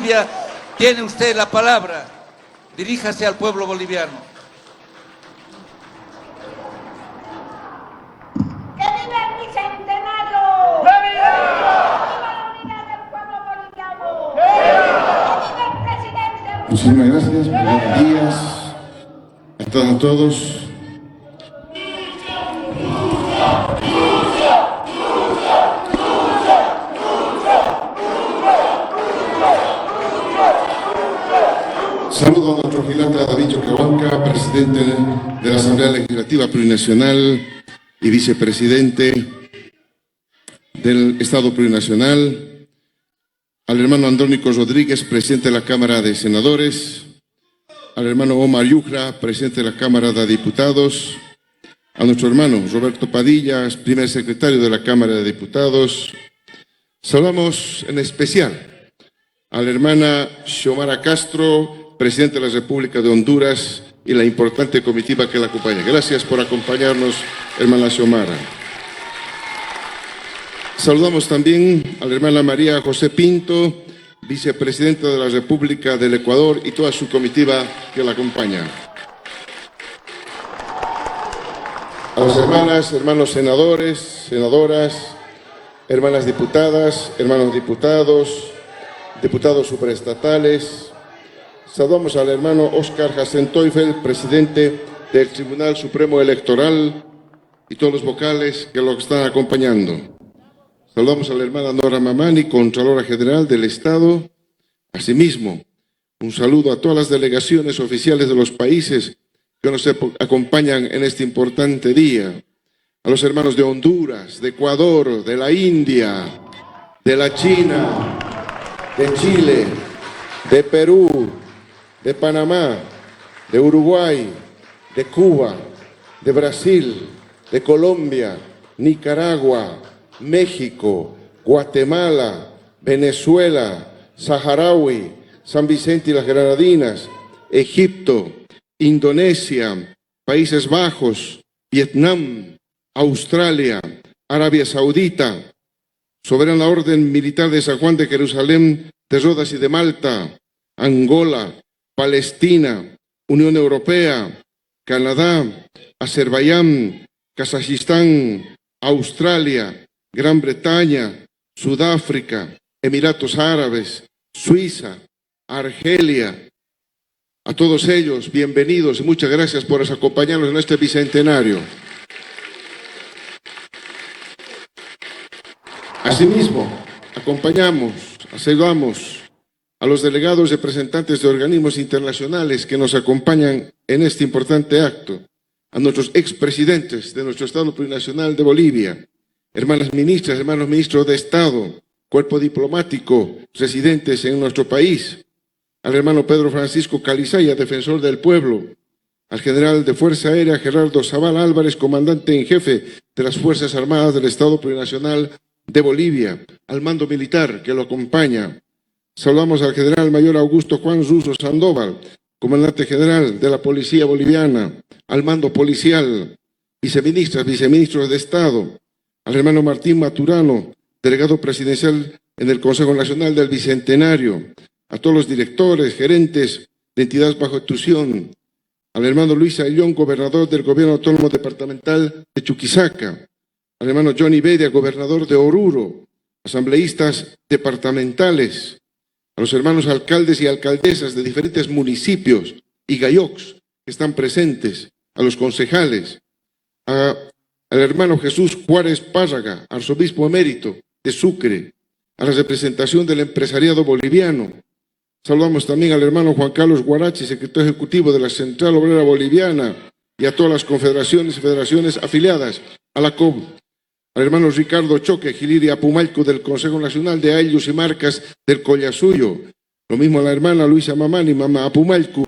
Bolivia, tiene usted la palabra. Diríjase al pueblo boliviano. ¡Que viva el Bicentenario! ¡Que viva! ¡Que viva la unidad del pueblo boliviano! ¡Que viva el presidente! Muchísimas gracias, buenos días a todos. Saludo a nuestro gigante David Choquehuanca, presidente de la Asamblea Legislativa Plurinacional y vicepresidente del Estado Plurinacional, al hermano Andrónico Rodríguez, presidente de la Cámara de Senadores, al hermano Omar Yujra, presidente de la Cámara de Diputados, a nuestro hermano Roberto Padilla, primer secretario de la Cámara de Diputados. Saludamos en especial a la hermana Xiomara Castro, presidente de la República de Honduras, y la importante comitiva que la acompaña. Gracias por acompañarnos, hermana Xiomara. Saludamos también a la hermana María José Pinto, vicepresidenta de la República del Ecuador, y toda su comitiva que la acompaña. A las hermanas, hermanos senadores, senadoras, hermanas diputadas, hermanos diputados, diputados supraestatales. Saludamos al hermano Oscar Hasenteufel, presidente del Tribunal Supremo Electoral, y todos los vocales que lo están acompañando. Saludamos a la hermana Nora Mamani, Contralora General del Estado. Asimismo, un saludo a todas las delegaciones oficiales de los países que nos acompañan en este importante día. A los hermanos de Honduras, de Ecuador, de la India, de la China, de Chile, de Perú, de Panamá, de Uruguay, de Cuba, de Brasil, de Colombia, Nicaragua, México, Guatemala, Venezuela, Saharaui, San Vicente y las Granadinas, Egipto, Indonesia, Países Bajos, Vietnam, Australia, Arabia Saudita, Soberana Orden Militar de San Juan de Jerusalén, de Rodas y de Malta, Angola, Palestina, Unión Europea, Canadá, Azerbaiyán, Kazajistán, Australia, Gran Bretaña, Sudáfrica, Emiratos Árabes, Suiza, Argelia. A todos ellos, bienvenidos y muchas gracias por acompañarnos en este bicentenario. Asimismo, acompañamos, saludamos a los delegados y representantes de organismos internacionales que nos acompañan en este importante acto, a nuestros expresidentes de nuestro Estado Plurinacional de Bolivia, hermanas ministras, hermanos ministros de Estado, cuerpo diplomático residentes en nuestro país, al hermano Pedro Francisco Calizaya, defensor del pueblo, al general de Fuerza Aérea Gerardo Zavala Álvarez, comandante en jefe de las Fuerzas Armadas del Estado Plurinacional de Bolivia, al mando militar que lo acompaña. Saludamos al general mayor Augusto Juan Russo Sandoval, comandante general de la Policía Boliviana, al mando policial, viceministras, viceministros de Estado, al hermano Martín Maturano, delegado presidencial en el Consejo Nacional del Bicentenario, a todos los directores, gerentes de entidades bajo institución, al hermano Luis Ayllón, gobernador del Gobierno Autónomo Departamental de Chuquisaca, al hermano Johnny Bedia, gobernador de Oruro, asambleístas departamentales, a los hermanos alcaldes y alcaldesas de diferentes municipios y gayocs que están presentes, a los concejales, al hermano Jesús Juárez Párraga, arzobispo emérito de Sucre, a la representación del empresariado boliviano. Saludamos también al hermano Juan Carlos Guarachi, secretario ejecutivo de la Central Obrera Boliviana, y a todas las confederaciones y federaciones afiliadas a la COB, al hermano Ricardo Choque Giliri Apumalco del Consejo Nacional de Aylus y Marcas del Collasuyo, lo mismo a la hermana Luisa Mamani, mamá Apumalco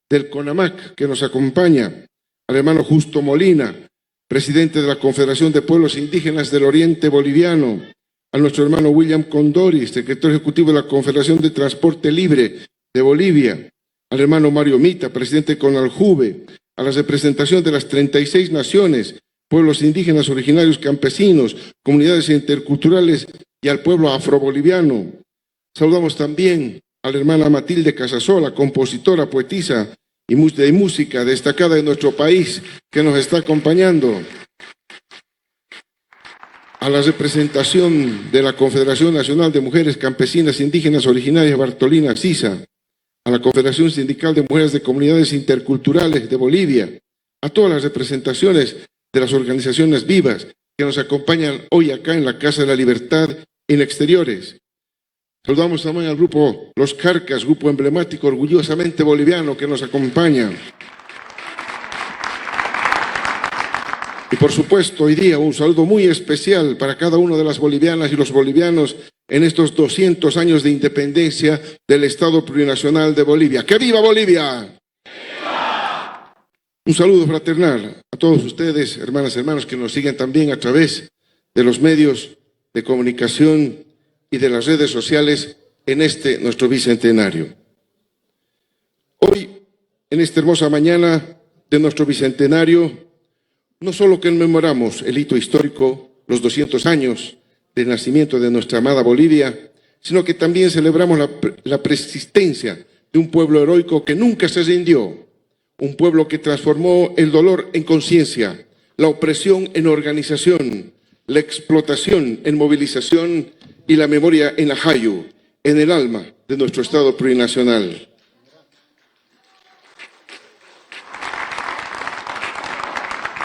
del CONAMAC, que nos acompaña, al hermano Justo Molina, presidente de la Confederación de Pueblos Indígenas del Oriente Boliviano, a nuestro hermano William Condori, secretario ejecutivo de la Confederación de Transporte Libre de Bolivia, al hermano Mario Mita, presidente de CONALJUVE, a la representación de las 36 naciones, pueblos indígenas originarios campesinos, comunidades interculturales y al pueblo afroboliviano. Saludamos también a la hermana Matilde Casasola, compositora, poetisa y de música destacada en nuestro país, que nos está acompañando, a la representación de la Confederación Nacional de Mujeres Campesinas Indígenas Originarias Bartolina Sisa, a la Confederación Sindical de Mujeres de Comunidades Interculturales de Bolivia, a todas las representaciones de las organizaciones vivas que nos acompañan hoy acá en la Casa de la Libertad en exteriores. Saludamos también al grupo Los Carcas, grupo emblemático, orgullosamente boliviano, que nos acompaña. Y por supuesto, hoy día un saludo muy especial para cada una de las bolivianas y los bolivianos en estos 200 años de independencia del Estado Plurinacional de Bolivia. ¡Que viva Bolivia! ¡Viva! Un saludo fraternal a todos ustedes, hermanas y hermanos, que nos siguen también a través de los medios de comunicación y de las redes sociales en nuestro bicentenario. Hoy, en esta hermosa mañana de nuestro bicentenario, no solo conmemoramos el hito histórico, los 200 años del nacimiento de nuestra amada Bolivia, sino que también celebramos la persistencia de un pueblo heroico que nunca se rindió, un pueblo que transformó el dolor en conciencia, la opresión en organización, la explotación en movilización y la memoria en ajayu, en el alma de nuestro Estado plurinacional.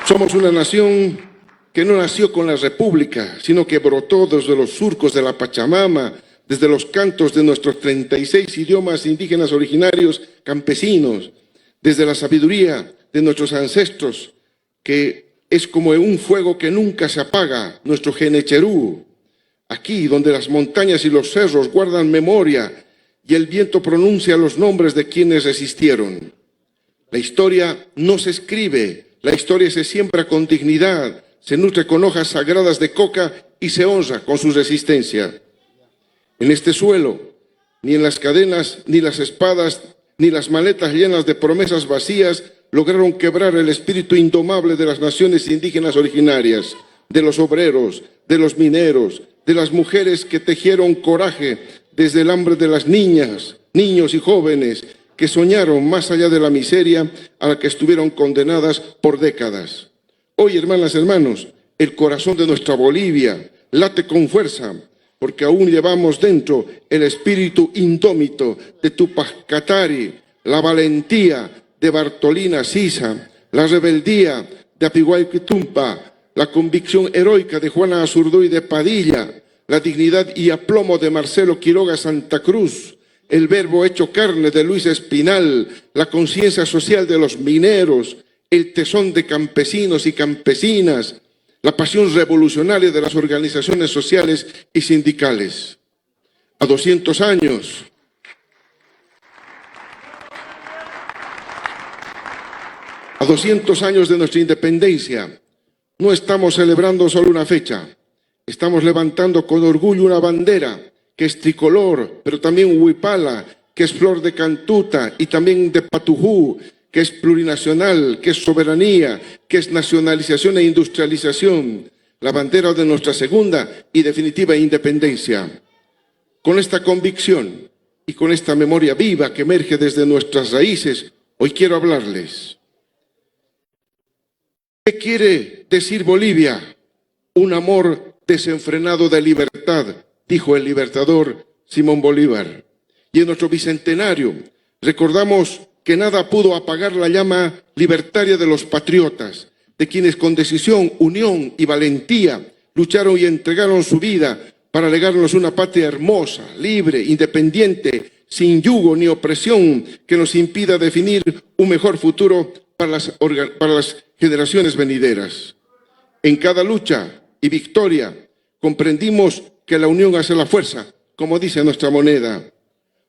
Somos una nación que no nació con la República, sino que brotó desde los surcos de la Pachamama, desde los cantos de nuestros 36 idiomas indígenas originarios campesinos, desde la sabiduría de nuestros ancestros, que es como un fuego que nunca se apaga, nuestro Genecherú, aquí donde las montañas y los cerros guardan memoria y el viento pronuncia los nombres de quienes resistieron. La historia no se escribe, la historia se siembra con dignidad, se nutre con hojas sagradas de coca y se honra con su resistencia. En este suelo, ni en las cadenas, ni las espadas, ni las maletas llenas de promesas vacías lograron quebrar el espíritu indomable de las naciones indígenas originarias, de los obreros, de los mineros, de las mujeres que tejieron coraje desde el hambre de las niñas, niños y jóvenes que soñaron más allá de la miseria a la que estuvieron condenadas por décadas. Hoy, hermanas y hermanos, el corazón de nuestra Bolivia late con fuerza, porque aún llevamos dentro el espíritu indómito de Tupac Katari, la valentía de Bartolina Sisa, la rebeldía de Apiguayquitumpa, la convicción heroica de Juana Azurduy de Padilla, la dignidad y aplomo de Marcelo Quiroga Santa Cruz, el verbo hecho carne de Luis Espinal, la conciencia social de los mineros, el tesón de campesinos y campesinas, la pasión revolucionaria de las organizaciones sociales y sindicales. A 200 años de nuestra independencia, no estamos celebrando solo una fecha, estamos levantando con orgullo una bandera que es tricolor, pero también huipala, que es flor de cantuta y también de patujú, que es plurinacional, que es soberanía, que es nacionalización e industrialización, la bandera de nuestra segunda y definitiva independencia. Con esta convicción y con esta memoria viva que emerge desde nuestras raíces, hoy quiero hablarles. ¿Qué quiere decir Bolivia? Un amor desenfrenado de libertad, dijo el libertador Simón Bolívar. Y en nuestro bicentenario recordamos que nada pudo apagar la llama libertaria de los patriotas, de quienes con decisión, unión y valentía lucharon y entregaron su vida para legarnos una patria hermosa, libre, independiente, sin yugo ni opresión que nos impida definir un mejor futuro para las generaciones venideras. En cada lucha y victoria comprendimos que la unión hace la fuerza, como dice nuestra moneda.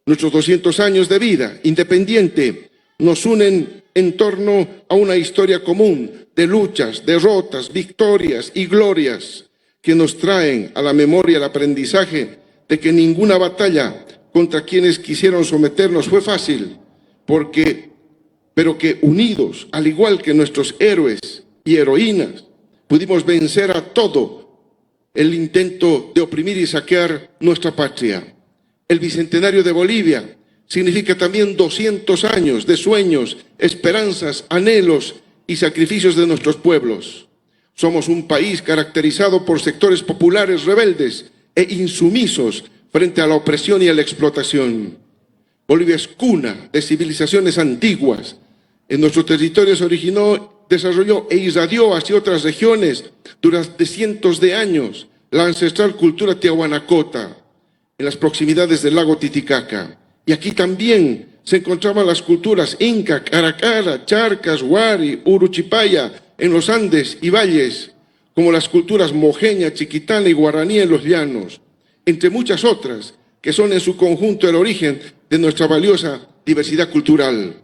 Nuestros 200 años de vida independiente nos unen en torno a una historia común de luchas, derrotas, victorias y glorias que nos traen a la memoria el aprendizaje de que ninguna batalla contra quienes quisieron someternos fue fácil, pero que unidos, al igual que nuestros héroes y heroínas, pudimos vencer a todo el intento de oprimir y saquear nuestra patria. El Bicentenario de Bolivia significa también 200 años de sueños, esperanzas, anhelos y sacrificios de nuestros pueblos. Somos un país caracterizado por sectores populares rebeldes e insumisos frente a la opresión y a la explotación. Bolivia es cuna de civilizaciones antiguas. En nuestro territorio se originó, desarrolló e irradió hacia otras regiones durante cientos de años la ancestral cultura tiahuanacota en las proximidades del lago Titicaca. Y aquí también se encontraban las culturas inca, caracara, charcas, huari, uruchipaya en los Andes y valles, como las culturas mojeña, chiquitana y guaraní en los llanos, entre muchas otras que son en su conjunto el origen de nuestra valiosa diversidad cultural.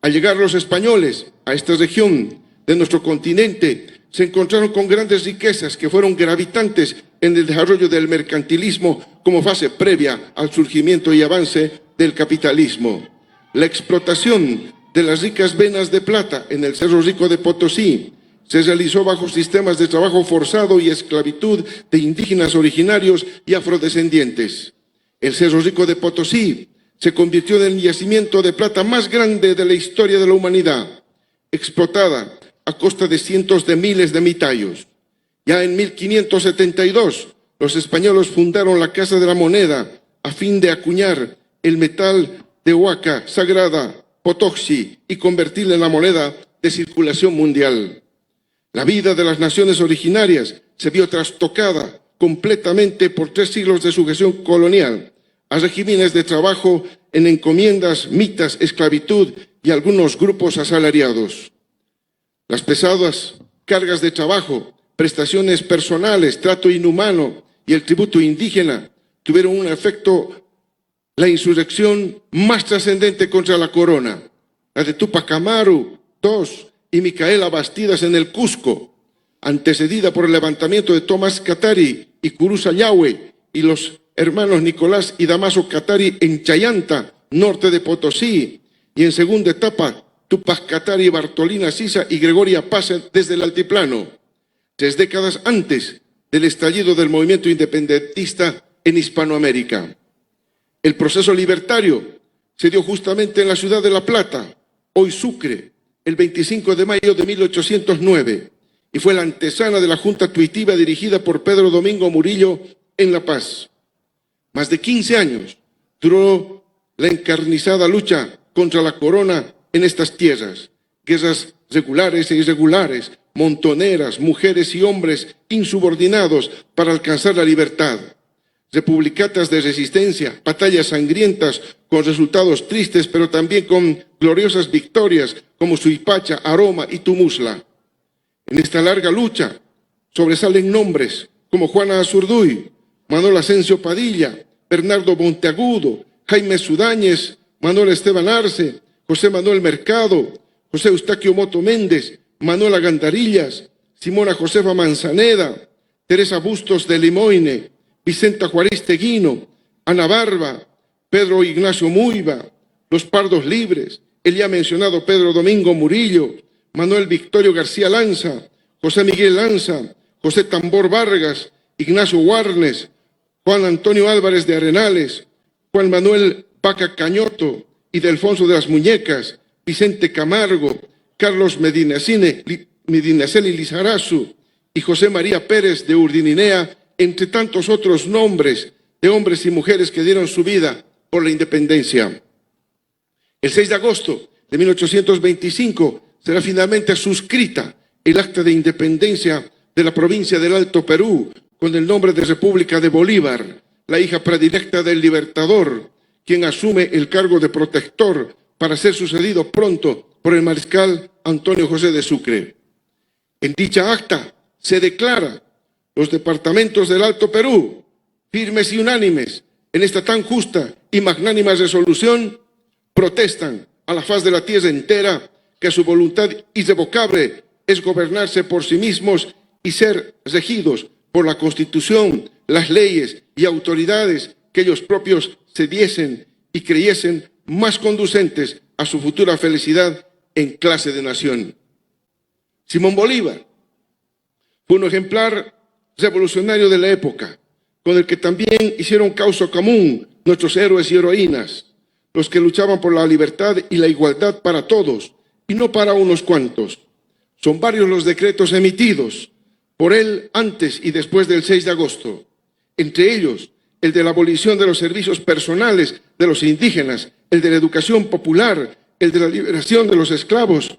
Al llegar los españoles a esta región de nuestro continente, se encontraron con grandes riquezas que fueron gravitantes en el desarrollo del mercantilismo como fase previa al surgimiento y avance del capitalismo. La explotación de las ricas venas de plata en el Cerro Rico de Potosí se realizó bajo sistemas de trabajo forzado y esclavitud de indígenas originarios y afrodescendientes. El Cerro Rico de Potosí se convirtió en el yacimiento de plata más grande de la historia de la humanidad, explotada a costa de cientos de miles de mitayos. Ya en 1572, los españoles fundaron la Casa de la Moneda a fin de acuñar el metal de huaca sagrada, Potoxi, y convertirla en la moneda de circulación mundial. La vida de las naciones originarias se vio trastocada completamente por 3 siglos de sujeción colonial, a regímenes de trabajo en encomiendas, mitas, esclavitud y algunos grupos asalariados. Las pesadas cargas de trabajo, prestaciones personales, trato inhumano y el tributo indígena tuvieron un efecto, la insurrección más trascendente contra la corona, la de Tupac Amaru II y Micaela Bastidas en el Cusco, antecedida por el levantamiento de Tomás Katari y Curuza Yahweh y los hermanos Nicolás y Damaso Katari en Chayanta, norte de Potosí, y en segunda etapa Tupac Katari, Bartolina Sisa y Gregoria Paz desde el altiplano, 3 décadas antes del estallido del movimiento independentista en Hispanoamérica. El proceso libertario se dio justamente en la ciudad de La Plata, hoy Sucre, el 25 de mayo de 1809, y fue la antesala de la Junta Tuitiva dirigida por Pedro Domingo Murillo en La Paz. Más de 15 años duró la encarnizada lucha contra la corona en estas tierras, guerras regulares e irregulares, montoneras, mujeres y hombres insubordinados para alcanzar la libertad, republicatas de resistencia, batallas sangrientas con resultados tristes, pero también con gloriosas victorias como Suipacha, Aroma y Tumusla. En esta larga lucha sobresalen nombres como Juana Azurduy, Manuel Asensio Padilla, Bernardo Monteagudo, Jaime Sudáñez, Manuel Esteban Arce, José Manuel Mercado, José Eustaquio Moto Méndez, Manuela Gandarillas, Simona Josefa Manzaneda, Teresa Bustos de Limoine, Vicenta Juárez Teguino, Ana Barba, Pedro Ignacio Muiva, Los Pardos Libres, el ya mencionado Pedro Domingo Murillo, Manuel Victorio García Lanza, José Miguel Lanza, José Tambor Vargas, Ignacio Warnes, Juan Antonio Álvarez de Arenales, Juan Manuel Paca Cañoto y Delfonso de las Muñecas, Vicente Camargo, Carlos Medinaceli Lizarazu y José María Pérez de Urdininea, entre tantos otros nombres de hombres y mujeres que dieron su vida por la independencia. El 6 de agosto de 1825 será finalmente suscrita el acta de independencia de la provincia del Alto Perú con el nombre de República de Bolívar, la hija predilecta del Libertador, quien asume el cargo de protector para ser sucedido pronto por el mariscal Antonio José de Sucre. En dicha acta se declara los departamentos del Alto Perú, firmes y unánimes en esta tan justa y magnánima resolución, protestan a la faz de la tierra entera que su voluntad irrevocable es gobernarse por sí mismos y ser regidos por la Constitución, las leyes y autoridades que ellos propios se diesen y creyesen más conducentes a su futura felicidad en clase de nación. Simón Bolívar fue un ejemplar revolucionario de la época, con el que también hicieron causa común nuestros héroes y heroínas. los que luchaban por la libertad y la igualdad para todos, y no para unos cuantos. Son varios los decretos emitidos por él antes y después del 6 de agosto. Entre ellos, el de la abolición de los servicios personales de los indígenas, el de la educación popular, el de la liberación de los esclavos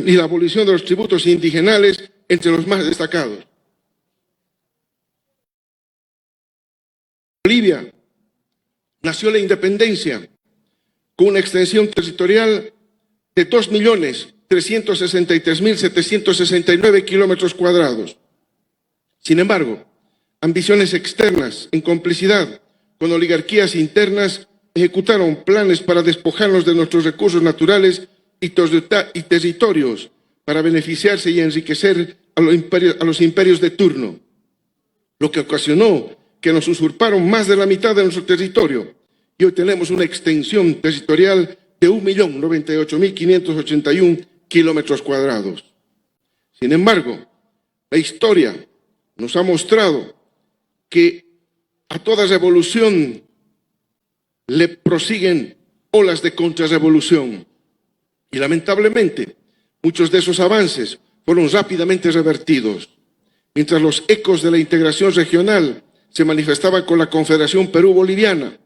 y la abolición de los tributos indigenales, entre los más destacados. Bolivia nació la independencia con una extensión territorial de 2.363.769 kilómetros cuadrados. Sin embargo, ambiciones externas, en complicidad con oligarquías internas, ejecutaron planes para despojarnos de nuestros recursos naturales y territorios para beneficiarse y enriquecer a los imperios de turno, lo que ocasionó que nos usurparon más de la mitad de nuestro territorio y hoy tenemos una extensión territorial de 1.098.581 kilómetros cuadrados. Sin embargo, la historia nos ha mostrado que a toda revolución le prosiguen olas de contrarrevolución y lamentablemente muchos de esos avances fueron rápidamente revertidos. Mientras los ecos de la integración regional se manifestaban con la Confederación Perú-Boliviana,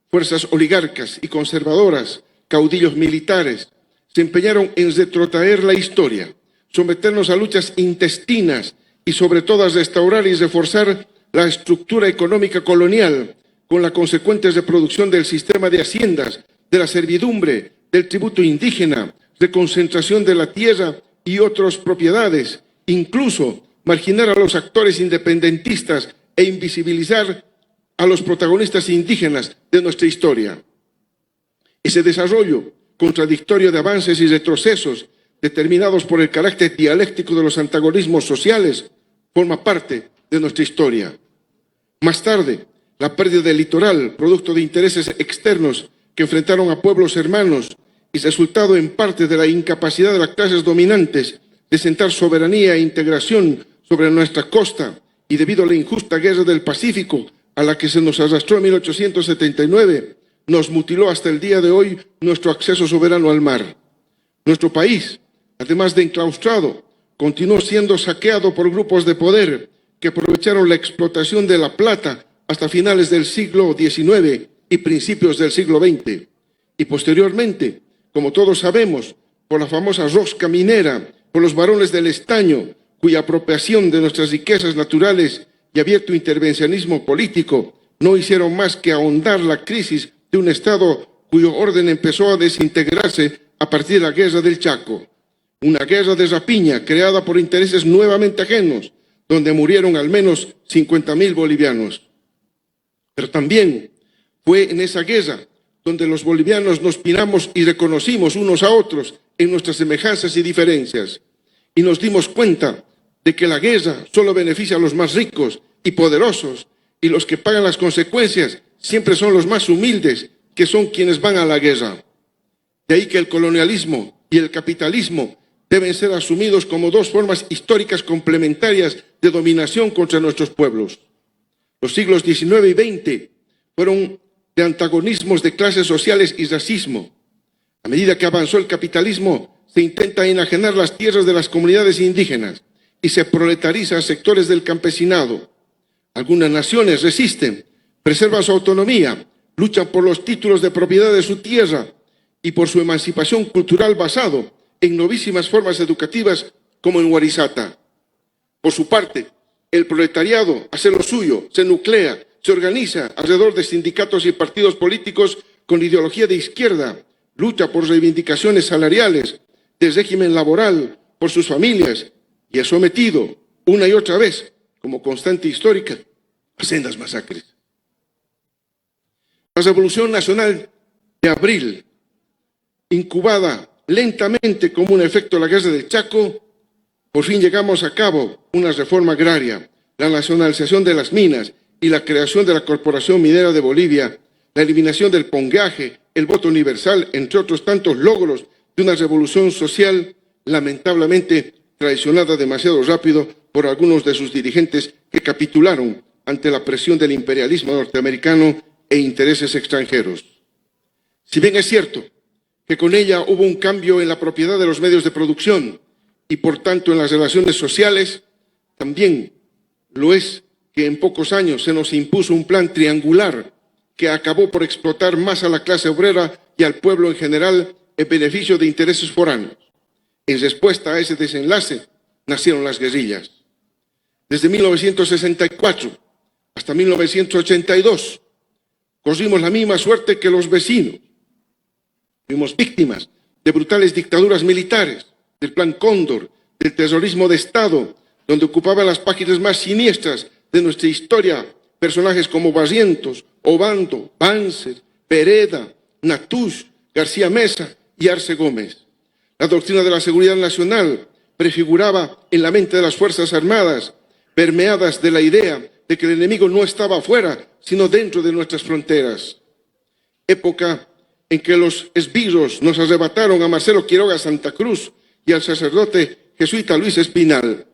fuerzas oligarcas y conservadoras, caudillos militares, se empeñaron en retrotraer la historia, someternos a luchas intestinas y sobre todo a restaurar y reforzar la estructura económica colonial con la consecuente reproducción del sistema de haciendas, de la servidumbre, del tributo indígena, de concentración de la tierra y otras propiedades, incluso marginar a los actores independentistas e invisibilizar a los protagonistas indígenas de nuestra historia. Ese desarrollo contradictorio de avances y retrocesos determinados por el carácter dialéctico de los antagonismos sociales forma parte de nuestra historia. Más tarde, la pérdida del litoral, producto de intereses externos que enfrentaron a pueblos hermanos y resultado en parte de la incapacidad de las clases dominantes de sentar soberanía e integración sobre nuestra costa y debido a la injusta guerra del Pacífico a la que se nos arrastró en 1879, nos mutiló hasta el día de hoy nuestro acceso soberano al mar. Nuestro país, además de enclaustrado, continuó siendo saqueado por grupos de poder que aprovecharon la explotación de la plata hasta finales del siglo XIX y principios del siglo XX. Y posteriormente, como todos sabemos, por la famosa rosca minera, por los varones del estaño, cuya apropiación de nuestras riquezas naturales y abierto intervencionismo político no hicieron más que ahondar la crisis de un Estado cuyo orden empezó a desintegrarse a partir de la Guerra del Chaco. Una guerra de rapiña creada por intereses nuevamente ajenos, donde murieron al menos 50.000 bolivianos. Pero también fue en esa guerra donde los bolivianos nos miramos y reconocimos unos a otros en nuestras semejanzas y diferencias. Y nos dimos cuenta de que la guerra solo beneficia a los más ricos y poderosos, y los que pagan las consecuencias siempre son los más humildes, que son quienes van a la guerra. De ahí que el colonialismo y el capitalismo deben ser asumidos como dos formas históricas complementarias de dominación contra nuestros pueblos. Los siglos XIX y XX fueron de antagonismos de clases sociales y racismo. A medida que avanzó el capitalismo, se intenta enajenar las tierras de las comunidades indígenas y se proletariza a sectores del campesinado. Algunas naciones resisten, preservan su autonomía, luchan por los títulos de propiedad de su tierra y por su emancipación cultural basado en novísimas formas educativas como en Warisata. Por su parte, el proletariado hace lo suyo, se nuclea, se organiza alrededor de sindicatos y partidos políticos con ideología de izquierda, lucha por reivindicaciones salariales, del régimen laboral, por sus familias, y es sometido una y otra vez, como constante histórica, a sendas masacres. La Revolución Nacional de abril, incubada lentamente como un efecto de la Guerra del Chaco, por fin llegamos a cabo una reforma agraria, la nacionalización de las minas y la creación de la Corporación Minera de Bolivia, la eliminación del pongaje, el voto universal, entre otros tantos logros de una revolución social lamentablemente traicionada demasiado rápido por algunos de sus dirigentes que capitularon ante la presión del imperialismo norteamericano e intereses extranjeros. Si bien es cierto que con ella hubo un cambio en la propiedad de los medios de producción y por tanto en las relaciones sociales, también lo es que en pocos años se nos impuso un plan triangular que acabó por explotar más a la clase obrera y al pueblo en general en beneficio de intereses foráneos. En respuesta a ese desenlace nacieron las guerrillas. Desde 1964 hasta 1982 corrimos la misma suerte que los vecinos. Fuimos víctimas de brutales dictaduras militares, del Plan Cóndor, del terrorismo de Estado, donde ocupaban las páginas más siniestras de nuestra historia personajes como Barrientos, Obando, Banzer, Pereda, Natush, García Mesa y Arce Gómez. La doctrina de la seguridad nacional prefiguraba en la mente de las Fuerzas Armadas, permeadas de la idea de que el enemigo no estaba afuera, sino dentro de nuestras fronteras. Época en que los esbirros nos arrebataron a Marcelo Quiroga Santa Cruz y al sacerdote jesuita Luis Espinal,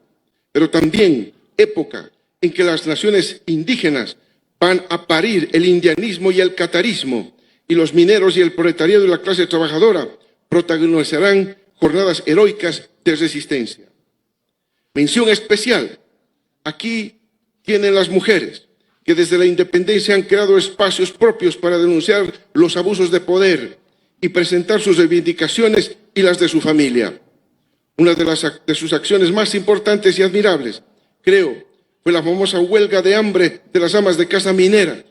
pero también época en que las naciones indígenas van a parir el indianismo y el catarismo, y los mineros y el proletariado y la clase trabajadora protagonizarán jornadas heroicas de resistencia. Mención especial, aquí tienen las mujeres, que desde la independencia han creado espacios propios para denunciar los abusos de poder y presentar sus reivindicaciones y las de su familia. Una de sus acciones más importantes y admirables, creo, fue la famosa huelga de hambre de las amas de casa minera,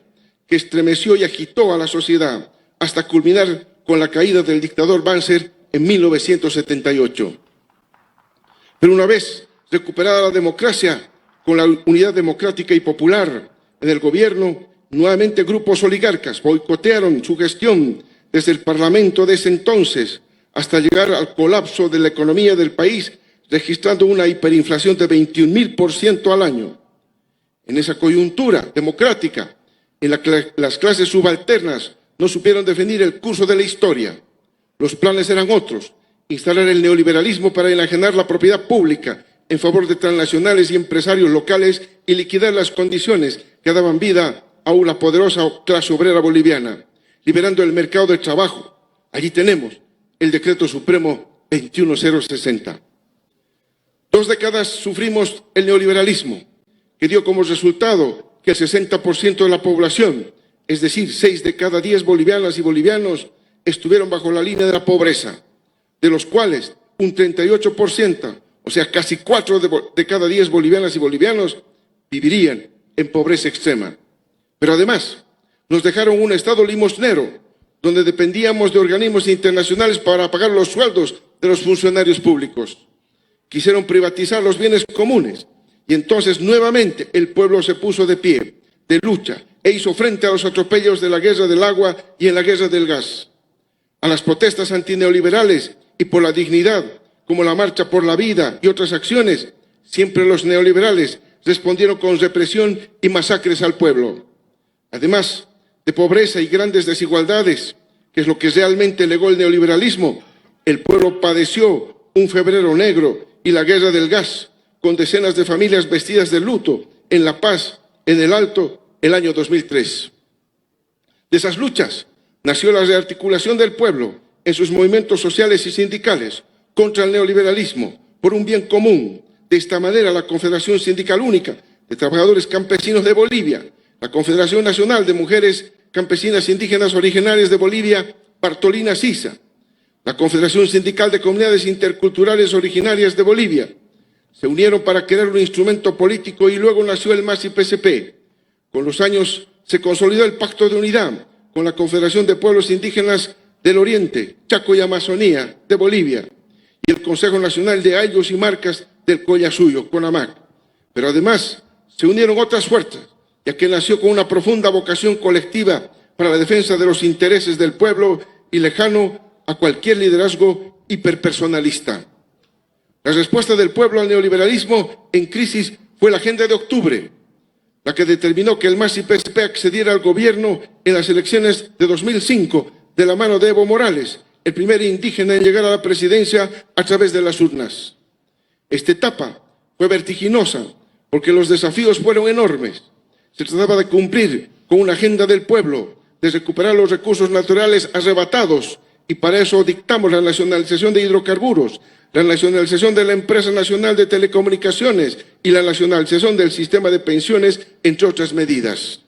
que estremeció y agitó a la sociedad hasta culminar con la caída del dictador Banzer en 1978. Pero una vez recuperada la democracia, con la unidad democrática y popular en el gobierno, nuevamente grupos oligarcas boicotearon su gestión desde el Parlamento de ese entonces hasta llegar al colapso de la economía del país, registrando una hiperinflación de 21.000% al año. En esa coyuntura democrática, en la que las clases subalternas no supieron definir el curso de la historia, los planes eran otros: instalar el neoliberalismo para enajenar la propiedad pública en favor de transnacionales y empresarios locales y liquidar las condiciones que daban vida a una poderosa clase obrera boliviana, liberando el mercado del trabajo. Allí tenemos el Decreto Supremo 21060. 2 décadas sufrimos el neoliberalismo, que dio como resultado que el 60% de la población, es decir, 6 de cada 10 bolivianas y bolivianos, estuvieron bajo la línea de la pobreza, de los cuales un 38%, o sea, casi 4 de cada 10 bolivianas y bolivianos, vivirían en pobreza extrema. Pero además, nos dejaron un Estado limosnero, donde dependíamos de organismos internacionales para pagar los sueldos de los funcionarios públicos. Quisieron privatizar los bienes comunes, y entonces nuevamente el pueblo se puso de pie, de lucha, e hizo frente a los atropellos de la guerra del agua y en la guerra del gas. A las protestas antineoliberales y por la dignidad, como la Marcha por la Vida y otras acciones, siempre los neoliberales respondieron con represión y masacres al pueblo. Además de pobreza y grandes desigualdades, que es lo que realmente legó el neoliberalismo, el pueblo padeció un febrero negro y la guerra del gas, con decenas de familias vestidas de luto en La Paz, en el Alto, el año 2003. De esas luchas nació la rearticulación del pueblo en sus movimientos sociales y sindicales contra el neoliberalismo, por un bien común. De esta manera, la Confederación Sindical Única de Trabajadores Campesinos de Bolivia, la Confederación Nacional de Mujeres Campesinas Indígenas Originarias de Bolivia, Bartolina Sisa, la Confederación Sindical de Comunidades Interculturales Originarias de Bolivia, se unieron para crear un instrumento político y luego nació el MAS-IPCP. Con los años se consolidó el Pacto de Unidad con la Confederación de Pueblos Indígenas del Oriente, Chaco y Amazonía de Bolivia y el Consejo Nacional de Ayllus y Marcas del Collasuyo, CONAMAC. Pero además se unieron otras fuerzas, ya que nació con una profunda vocación colectiva para la defensa de los intereses del pueblo y lejano a cualquier liderazgo hiperpersonalista. La respuesta del pueblo al neoliberalismo en crisis fue la Agenda de Octubre, la que determinó que el MAS-IPCP accediera al gobierno en las elecciones de 2005 de la mano de Evo Morales, el primer indígena en llegar a la presidencia a través de las urnas. Esta etapa fue vertiginosa porque los desafíos fueron enormes. Se trataba de cumplir con una agenda del pueblo, de recuperar los recursos naturales arrebatados y para eso dictamos la nacionalización de hidrocarburos, la nacionalización de la Empresa Nacional de Telecomunicaciones y la nacionalización del sistema de pensiones, entre otras medidas.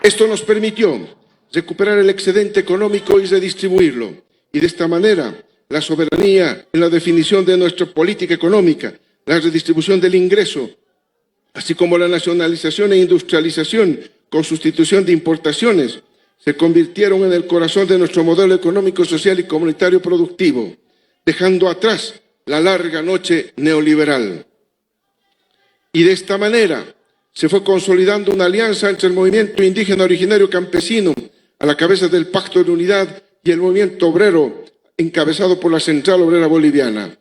Esto nos permitió recuperar el excedente económico y redistribuirlo, y de esta manera la soberanía en la definición de nuestra política económica, la redistribución del ingreso, así como la nacionalización e industrialización con sustitución de importaciones, se convirtieron en el corazón de nuestro modelo económico, social y comunitario productivo, dejando atrás la larga noche neoliberal. Y de esta manera se fue consolidando una alianza entre el movimiento indígena originario campesino, a la cabeza del Pacto de Unidad, y el movimiento obrero, encabezado por la Central Obrera Boliviana.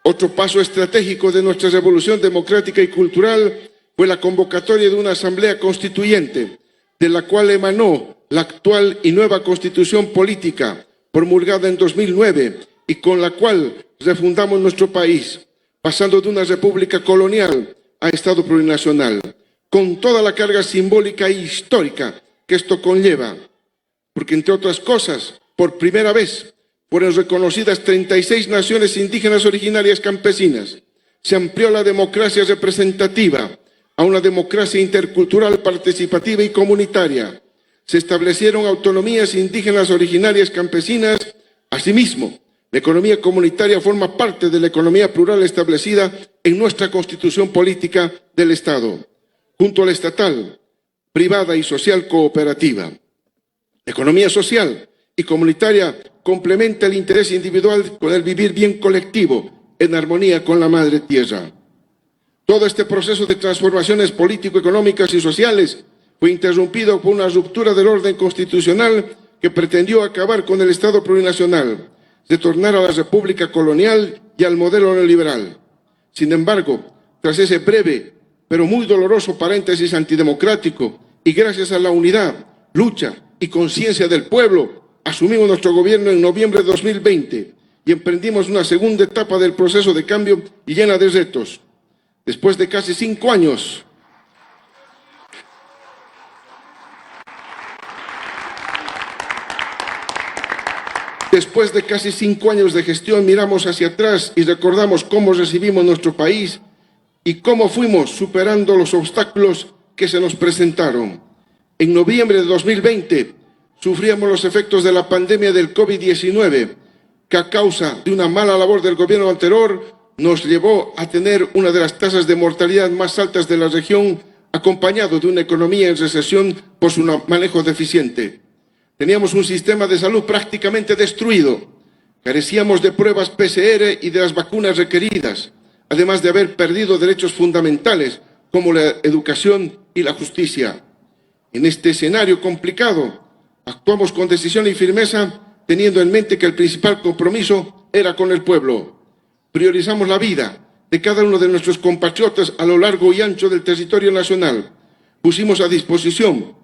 Otro paso estratégico de nuestra revolución democrática y cultural fue la convocatoria de una asamblea constituyente, de la cual emanó la actual y nueva constitución política, promulgada en 2009, y con la cual refundamos nuestro país, pasando de una república colonial a Estado plurinacional, con toda la carga simbólica e histórica que esto conlleva, porque entre otras cosas, por primera vez, fueron reconocidas 36 naciones indígenas originarias campesinas. Se amplió la democracia representativa a una democracia intercultural, participativa y comunitaria. Se establecieron autonomías indígenas originarias campesinas. Asimismo, la economía comunitaria forma parte de la economía plural establecida en nuestra Constitución Política del Estado, junto a la estatal, privada y social cooperativa. La economía social y comunitaria complementa el interés individual con el vivir bien colectivo en armonía con la madre tierra. Todo este proceso de transformaciones político-económicas y sociales fue interrumpido por una ruptura del orden constitucional que pretendió acabar con el Estado plurinacional, retornar a la república colonial y al modelo neoliberal. Sin embargo, tras ese breve pero muy doloroso paréntesis antidemocrático y gracias a la unidad, lucha y conciencia del pueblo, asumimos nuestro gobierno en noviembre de 2020 y emprendimos una segunda etapa del proceso de cambio y llena de retos. Después de casi 5 años, de gestión, miramos hacia atrás y recordamos cómo recibimos nuestro país y cómo fuimos superando los obstáculos que se nos presentaron. En noviembre de 2020 sufríamos los efectos de la pandemia del COVID-19, que a causa de una mala labor del gobierno anterior nos llevó a tener una de las tasas de mortalidad más altas de la región, acompañado de una economía en recesión por su manejo deficiente. Teníamos un sistema de salud prácticamente destruido, carecíamos de pruebas PCR y de las vacunas requeridas, además de haber perdido derechos fundamentales como la educación y la justicia. En este escenario complicado, actuamos con decisión y firmeza, teniendo en mente que el principal compromiso era con el pueblo. Priorizamos la vida de cada uno de nuestros compatriotas a lo largo y ancho del territorio nacional. Pusimos a disposición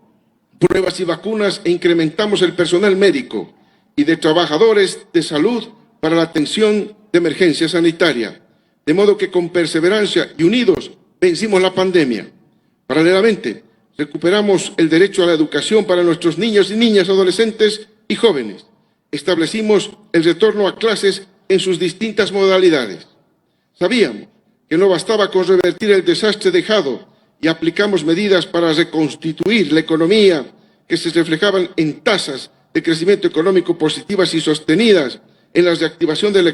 pruebas y vacunas e incrementamos el personal médico y de trabajadores de salud para la atención de emergencia sanitaria. De modo que con perseverancia y unidos vencimos la pandemia. Paralelamente, recuperamos el derecho a la educación para nuestros niños y niñas, adolescentes y jóvenes. Establecimos el retorno a clases en sus distintas modalidades. Sabíamos que no bastaba con revertir el desastre dejado y aplicamos medidas para reconstituir la economía que se reflejaban en tasas de crecimiento económico positivas y sostenidas, en la reactivación de la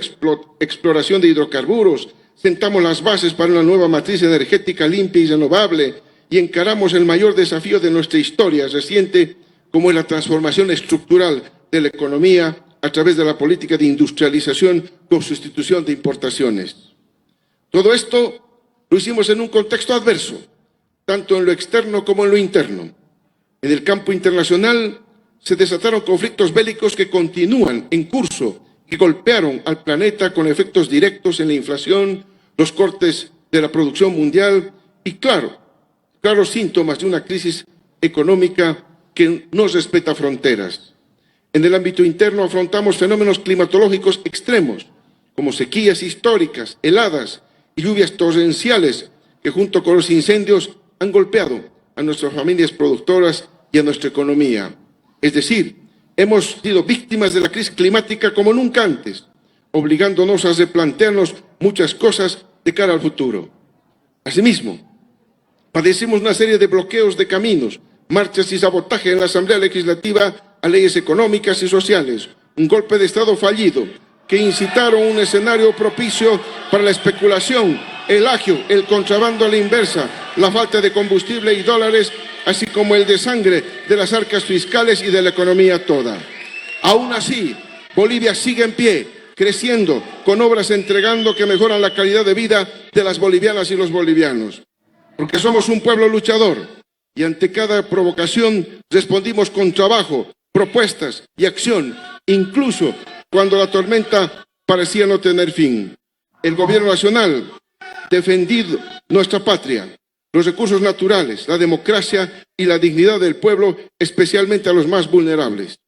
exploración de hidrocarburos, sentamos las bases para una nueva matriz energética limpia y renovable y encaramos el mayor desafío de nuestra historia reciente, como es la transformación estructural de la economía a través de la política de industrialización con sustitución de importaciones. Todo esto lo hicimos en un contexto adverso, tanto en lo externo como en lo interno. En el campo internacional se desataron conflictos bélicos que continúan en curso, que golpearon al planeta con efectos directos en la inflación, los cortes de la producción mundial y, claros síntomas de una crisis económica que no respeta fronteras. En el ámbito interno afrontamos fenómenos climatológicos extremos, como sequías históricas, heladas y lluvias torrenciales que junto con los incendios han golpeado a nuestras familias productoras y a nuestra economía. Es decir, hemos sido víctimas de la crisis climática como nunca antes, obligándonos a replantearnos muchas cosas de cara al futuro. Asimismo, padecemos una serie de bloqueos de caminos, marchas y sabotaje en la Asamblea Legislativa a leyes económicas y sociales, un golpe de Estado fallido que incitaron un escenario propicio para la especulación, el agio, el contrabando a la inversa, la falta de combustible y dólares, así como el desangre de las arcas fiscales y de la economía toda. Aún así, Bolivia sigue en pie, creciendo, con obras entregando que mejoran la calidad de vida de las bolivianas y los bolivianos. Porque somos un pueblo luchador y ante cada provocación respondimos con trabajo, propuestas y acción, incluso cuando la tormenta parecía no tener fin. El gobierno nacional ha defendido nuestra patria, los recursos naturales, la democracia y la dignidad del pueblo, especialmente a los más vulnerables.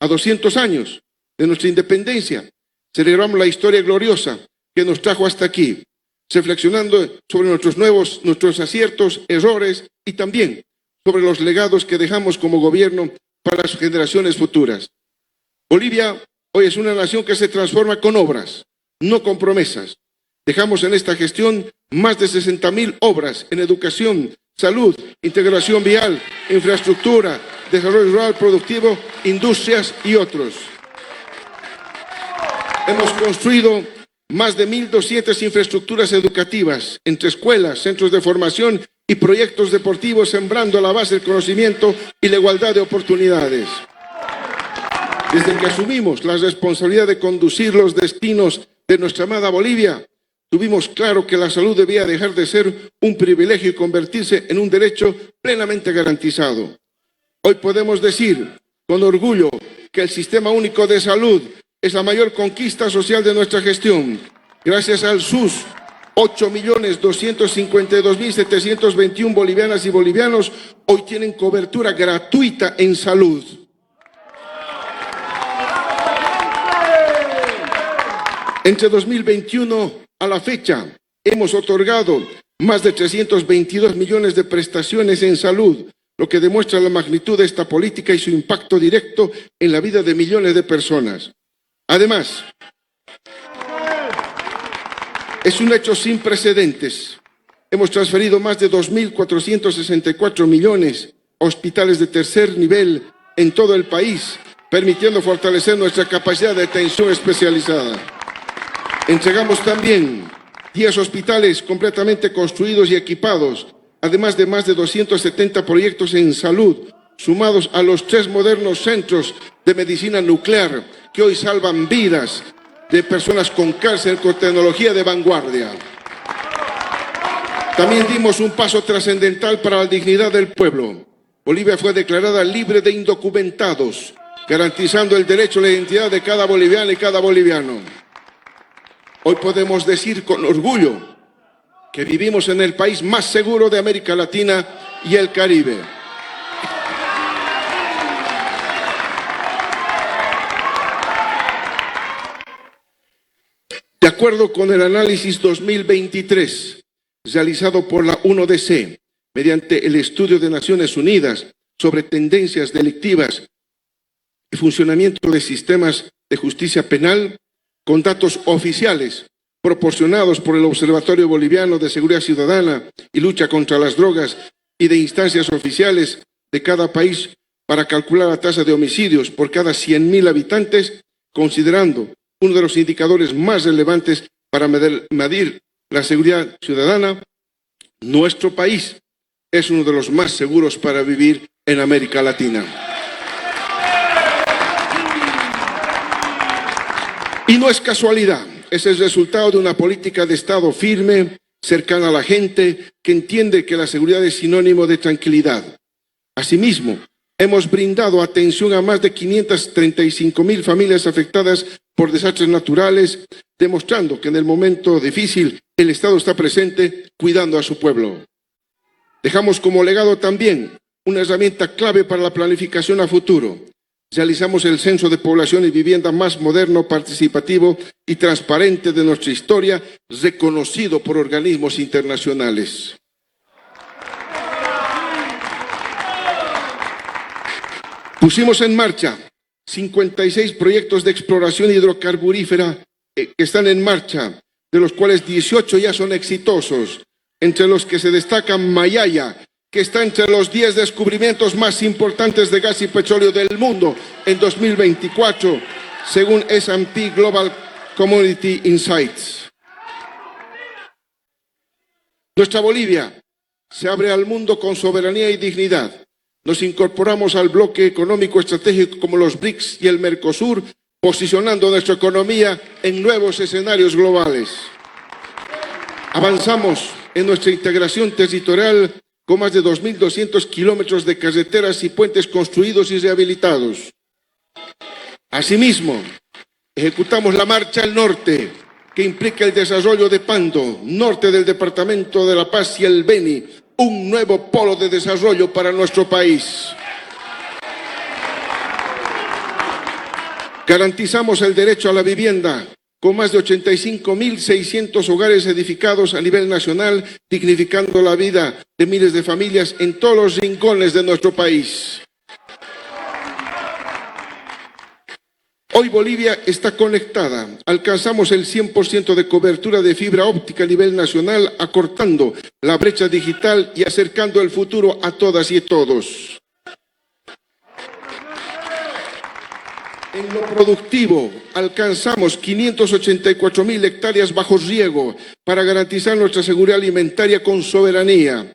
A 200 años de nuestra independencia, celebramos la historia gloriosa que nos trajo hasta aquí, reflexionando sobre nuestros aciertos, errores y también sobre los legados que dejamos como gobierno para las generaciones futuras. Bolivia hoy es una nación que se transforma con obras, no con promesas. Dejamos en esta gestión más de 60.000 obras en educación, salud, integración vial, infraestructura, desarrollo rural productivo, industrias y otros. Hemos construido más de 1.200 infraestructuras educativas, entre escuelas, centros de formación y proyectos deportivos, sembrando la base del conocimiento y la igualdad de oportunidades. Desde que asumimos la responsabilidad de conducir los destinos de nuestra amada Bolivia, tuvimos claro que la salud debía dejar de ser un privilegio y convertirse en un derecho plenamente garantizado. Hoy podemos decir con orgullo que el Sistema Único de Salud es la mayor conquista social de nuestra gestión. Gracias al SUS, 8.252.721 bolivianas y bolivianos hoy tienen cobertura gratuita en salud. Entre 2021 a la fecha, hemos otorgado más de 322 millones de prestaciones en salud, lo que demuestra la magnitud de esta política y su impacto directo en la vida de millones de personas. Además, es un hecho sin precedentes. Hemos transferido más de 2.464 millones a hospitales de tercer nivel en todo el país, permitiendo fortalecer nuestra capacidad de atención especializada. Entregamos también 10 hospitales completamente construidos y equipados, además de más de 270 proyectos en salud, sumados a los 3 modernos centros de medicina nuclear que hoy salvan vidas de personas con cáncer con tecnología de vanguardia. También dimos un paso trascendental para la dignidad del pueblo. Bolivia fue declarada libre de indocumentados, garantizando el derecho a la identidad de cada boliviana y cada boliviano. Hoy podemos decir con orgullo que vivimos en el país más seguro de América Latina y el Caribe. De acuerdo con el análisis 2023 realizado por la UNODC mediante el estudio de Naciones Unidas sobre tendencias delictivas y funcionamiento de sistemas de justicia penal, con datos oficiales proporcionados por el Observatorio Boliviano de Seguridad Ciudadana y Lucha contra las Drogas y de instancias oficiales de cada país para calcular la tasa de homicidios por cada 100.000 habitantes, considerando uno de los indicadores más relevantes para medir la seguridad ciudadana, nuestro país es uno de los más seguros para vivir en América Latina. Y no es casualidad, es el resultado de una política de Estado firme, cercana a la gente, que entiende que la seguridad es sinónimo de tranquilidad. Asimismo, hemos brindado atención a más de 535.000 familias afectadas por desastres naturales, demostrando que en el momento difícil el Estado está presente cuidando a su pueblo. Dejamos como legado también una herramienta clave para la planificación a futuro. Realizamos el censo de población y vivienda más moderno, participativo y transparente de nuestra historia, reconocido por organismos internacionales. Pusimos en marcha 56 proyectos de exploración hidrocarburífera que están en marcha, de los cuales 18 ya son exitosos, entre los que se destacan Mayaya, que está entre los 10 descubrimientos más importantes de gas y petróleo del mundo en 2024, según S&P Global Commodity Insights. Nuestra Bolivia se abre al mundo con soberanía y dignidad. Nos incorporamos al bloque económico estratégico como los BRICS y el Mercosur, posicionando nuestra economía en nuevos escenarios globales. Avanzamos en nuestra integración territorial con más de 2.200 kilómetros de carreteras y puentes construidos y rehabilitados. Asimismo, ejecutamos la Marcha al Norte, que implica el desarrollo de Pando, norte del Departamento de La Paz, y el Beni, un nuevo polo de desarrollo para nuestro país. Garantizamos el derecho a la vivienda, con más de 85.600 hogares edificados a nivel nacional, dignificando la vida de miles de familias en todos los rincones de nuestro país. Hoy Bolivia está conectada. Alcanzamos el 100% de cobertura de fibra óptica a nivel nacional, acortando la brecha digital y acercando el futuro a todas y todos. En lo productivo, alcanzamos 584.000 hectáreas bajo riego para garantizar nuestra seguridad alimentaria con soberanía.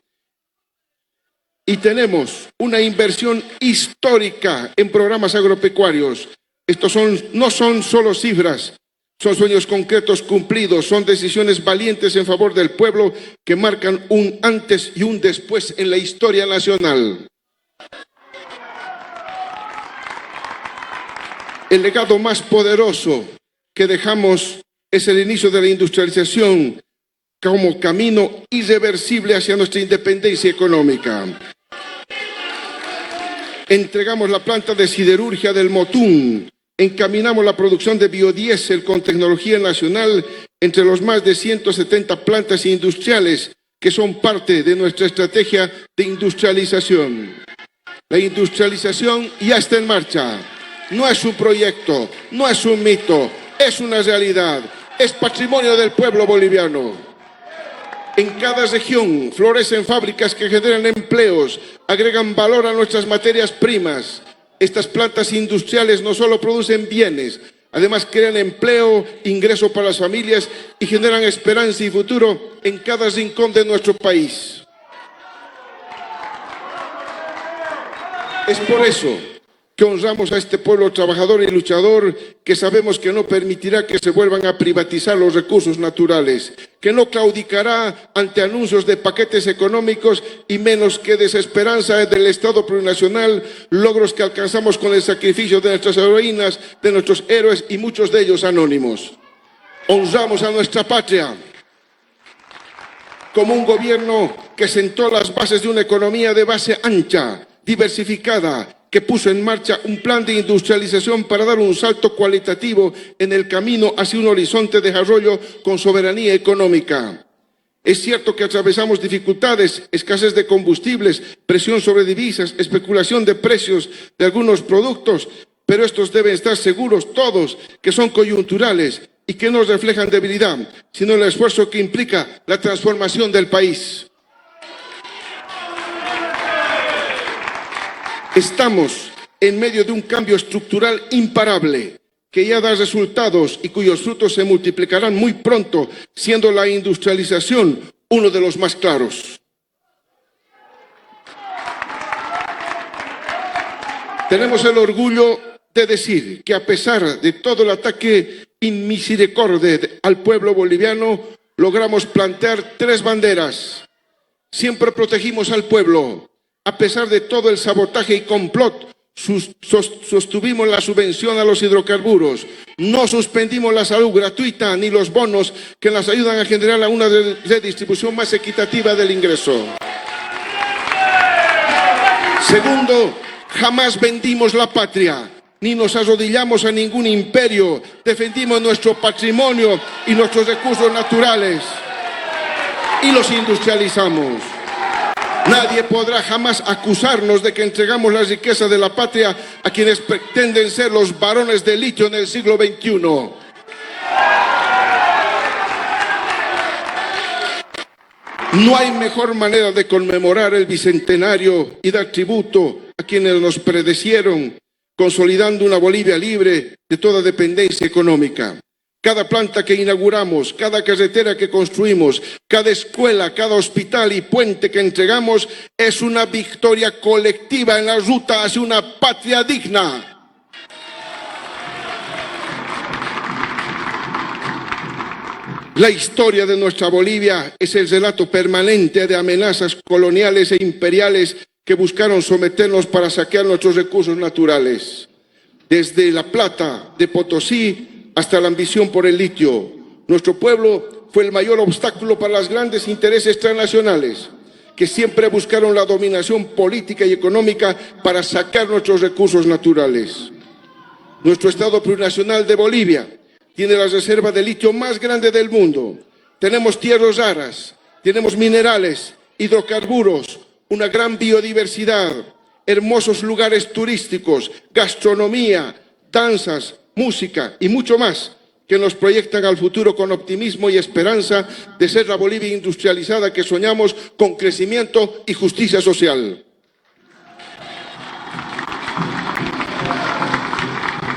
Y tenemos una inversión histórica en programas agropecuarios. Estos no son solo cifras, son sueños concretos cumplidos, son decisiones valientes en favor del pueblo que marcan un antes y un después en la historia nacional. El legado más poderoso que dejamos es el inicio de la industrialización como camino irreversible hacia nuestra independencia económica. Entregamos la planta de siderurgia del Motún, encaminamos la producción de biodiesel con tecnología nacional entre los más de 170 plantas industriales que son parte de nuestra estrategia de industrialización. La industrialización ya está en marcha. No es un proyecto, no es un mito, es una realidad, es patrimonio del pueblo boliviano. En cada región florecen fábricas que generan empleos, agregan valor a nuestras materias primas. Estas plantas industriales no solo producen bienes, además crean empleo, ingreso para las familias y generan esperanza y futuro en cada rincón de nuestro país. Es por eso que honramos a este pueblo trabajador y luchador, que sabemos que no permitirá que se vuelvan a privatizar los recursos naturales, que no claudicará ante anuncios de paquetes económicos y menos que desesperanza del Estado plurinacional, logros que alcanzamos con el sacrificio de nuestras heroínas, de nuestros héroes y muchos de ellos anónimos. Honramos a nuestra patria como un gobierno que sentó las bases de una economía de base ancha, diversificada, que puso en marcha un plan de industrialización para dar un salto cualitativo en el camino hacia un horizonte de desarrollo con soberanía económica. Es cierto que atravesamos dificultades, escasez de combustibles, presión sobre divisas, especulación de precios de algunos productos, pero estos deben estar seguros todos que son coyunturales y que no reflejan debilidad, sino el esfuerzo que implica la transformación del país. Estamos en medio de un cambio estructural imparable que ya da resultados y cuyos frutos se multiplicarán muy pronto, siendo la industrialización uno de los más claros. Tenemos el orgullo de decir que a pesar de todo el ataque inmisericordia al pueblo boliviano, logramos plantear 3 banderas. Siempre protegimos al pueblo. A pesar de todo el sabotaje y complot, sostuvimos la subvención a los hidrocarburos, no suspendimos la salud gratuita ni los bonos que nos ayudan a generar una redistribución más equitativa del ingreso. Segundo, jamás vendimos la patria. ni nos arrodillamos a ningún imperio. Defendimos nuestro patrimonio y nuestros recursos naturales y los industrializamos. Nadie podrá jamás acusarnos de que entregamos la riqueza de la patria a quienes pretenden ser los barones de litio en el siglo XXI. No hay mejor manera de conmemorar el bicentenario y dar tributo a quienes nos predecieron, consolidando una Bolivia libre de toda dependencia económica. Cada planta que inauguramos, cada carretera que construimos, cada escuela, cada hospital y puente que entregamos es una victoria colectiva en la ruta hacia una patria digna. La historia de nuestra Bolivia es el relato permanente de amenazas coloniales e imperiales que buscaron someternos para saquear nuestros recursos naturales. Desde la plata de Potosí hasta la ambición por el litio, nuestro pueblo fue el mayor obstáculo para los grandes intereses transnacionales, que siempre buscaron la dominación política y económica para sacar nuestros recursos naturales. Nuestro Estado plurinacional de Bolivia tiene la reserva de litio más grande del mundo. Tenemos tierras raras, tenemos minerales, hidrocarburos, una gran biodiversidad, hermosos lugares turísticos, gastronomía, danzas, música y mucho más que nos proyectan al futuro con optimismo y esperanza de ser la Bolivia industrializada que soñamos, con crecimiento y justicia social.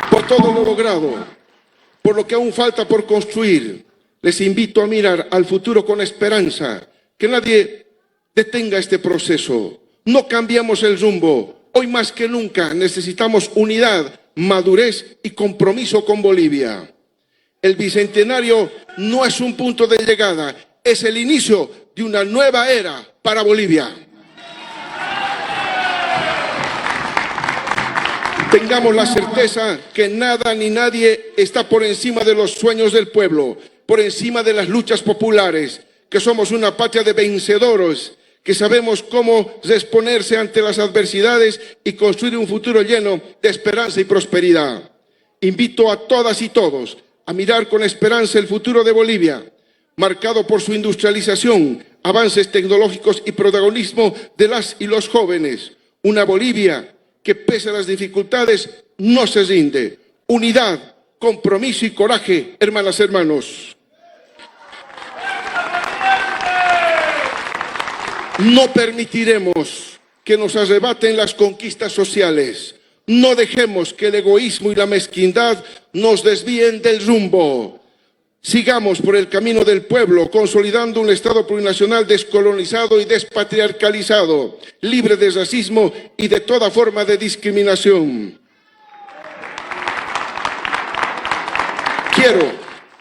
Por todo lo logrado, por lo que aún falta por construir, les invito a mirar al futuro con esperanza, que nadie detenga este proceso. No cambiamos el rumbo. Hoy más que nunca necesitamos unidad, madurez y compromiso con Bolivia. El bicentenario no es un punto de llegada, es el inicio de una nueva era para Bolivia. Tengamos la certeza que nada ni nadie está por encima de los sueños del pueblo, por encima de las luchas populares, que somos una patria de vencedores, que sabemos cómo responder ante las adversidades y construir un futuro lleno de esperanza y prosperidad. Invito a todas y todos a mirar con esperanza el futuro de Bolivia, marcado por su industrialización, avances tecnológicos y protagonismo de las y los jóvenes. Una Bolivia que, pese a las dificultades, no se rinde. Unidad, compromiso y coraje, hermanas, hermanos. No permitiremos que nos arrebaten las conquistas sociales. No dejemos que el egoísmo y la mezquindad nos desvíen del rumbo. Sigamos por el camino del pueblo, consolidando un Estado plurinacional descolonizado y despatriarcalizado, libre de racismo y de toda forma de discriminación. Quiero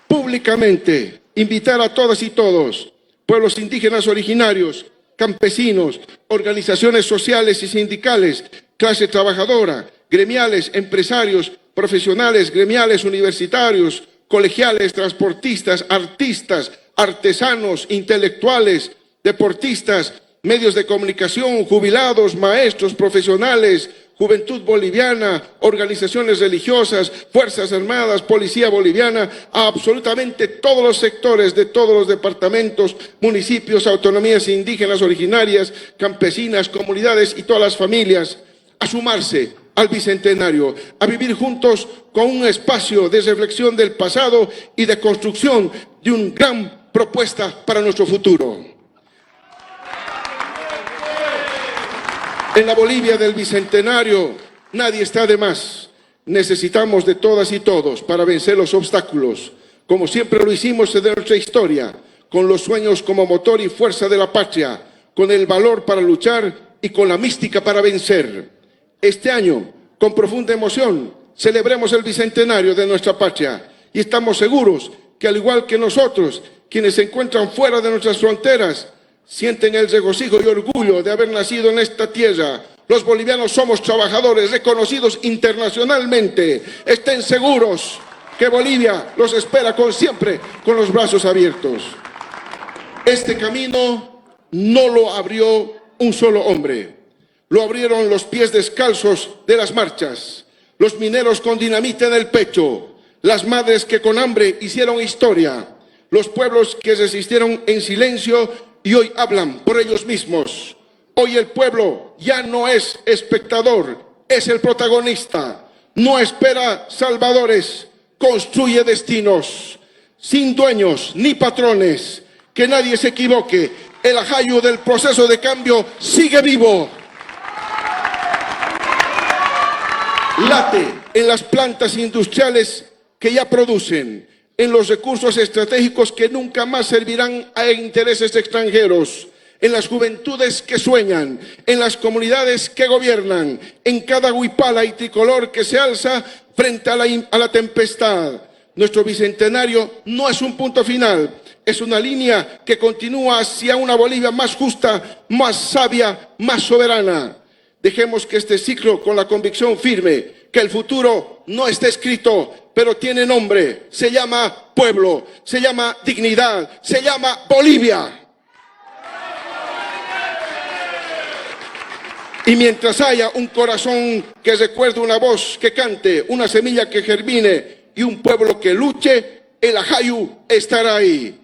públicamente invitar a todas y todos, pueblos indígenas originarios, campesinos, organizaciones sociales y sindicales, clase trabajadora, gremiales, empresarios, profesionales, gremiales, universitarios, colegiales, transportistas, artistas, artesanos, intelectuales, deportistas, medios de comunicación, jubilados, maestros, profesionales, juventud boliviana, organizaciones religiosas, fuerzas armadas, policía boliviana, a absolutamente todos los sectores de todos los departamentos, municipios, autonomías indígenas originarias, campesinas, comunidades y todas las familias, a sumarse al bicentenario, a vivir juntos con un espacio de reflexión del pasado y de construcción de una gran propuesta para nuestro futuro. En la Bolivia del bicentenario nadie está de más. Necesitamos de todas y todos para vencer los obstáculos, como siempre lo hicimos en nuestra historia, con los sueños como motor y fuerza de la patria, con el valor para luchar y con la mística para vencer. Este año, con profunda emoción, celebremos el bicentenario de nuestra patria y estamos seguros que, al igual que nosotros, quienes se encuentran fuera de nuestras fronteras, sienten el regocijo y orgullo de haber nacido en esta tierra. Los bolivianos somos trabajadores reconocidos internacionalmente. Estén seguros que Bolivia los espera siempre con los brazos abiertos. Este camino no lo abrió un solo hombre. Lo abrieron los pies descalzos de las marchas, los mineros con dinamita en el pecho, las madres que con hambre hicieron historia, los pueblos que resistieron en silencio y hoy hablan por ellos mismos. Hoy el pueblo ya no es espectador, es el protagonista. No espera salvadores, construye destinos, sin dueños ni patrones. Que nadie se equivoque, el ajayu del proceso de cambio sigue vivo. Late en las plantas industriales que ya producen, en los recursos estratégicos que nunca más servirán a intereses extranjeros, en las juventudes que sueñan, en las comunidades que gobiernan, en cada huipala y tricolor que se alza frente a la tempestad. Nuestro bicentenario no es un punto final, es una línea que continúa hacia una Bolivia más justa, más sabia, más soberana. Dejemos que este ciclo con la convicción firme que el futuro no está escrito, pero tiene nombre, se llama pueblo, se llama dignidad, se llama Bolivia. Y mientras haya un corazón que recuerde, una voz que cante, una semilla que germine y un pueblo que luche, el ajayu estará ahí.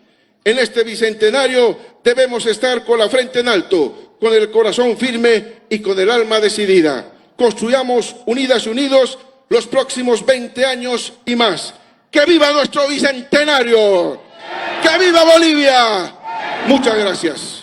En este bicentenario debemos estar con la frente en alto, con el corazón firme y con el alma decidida. Construyamos unidas y unidos los próximos 20 años y más. ¡Que viva nuestro bicentenario! ¡Que viva Bolivia! Muchas gracias.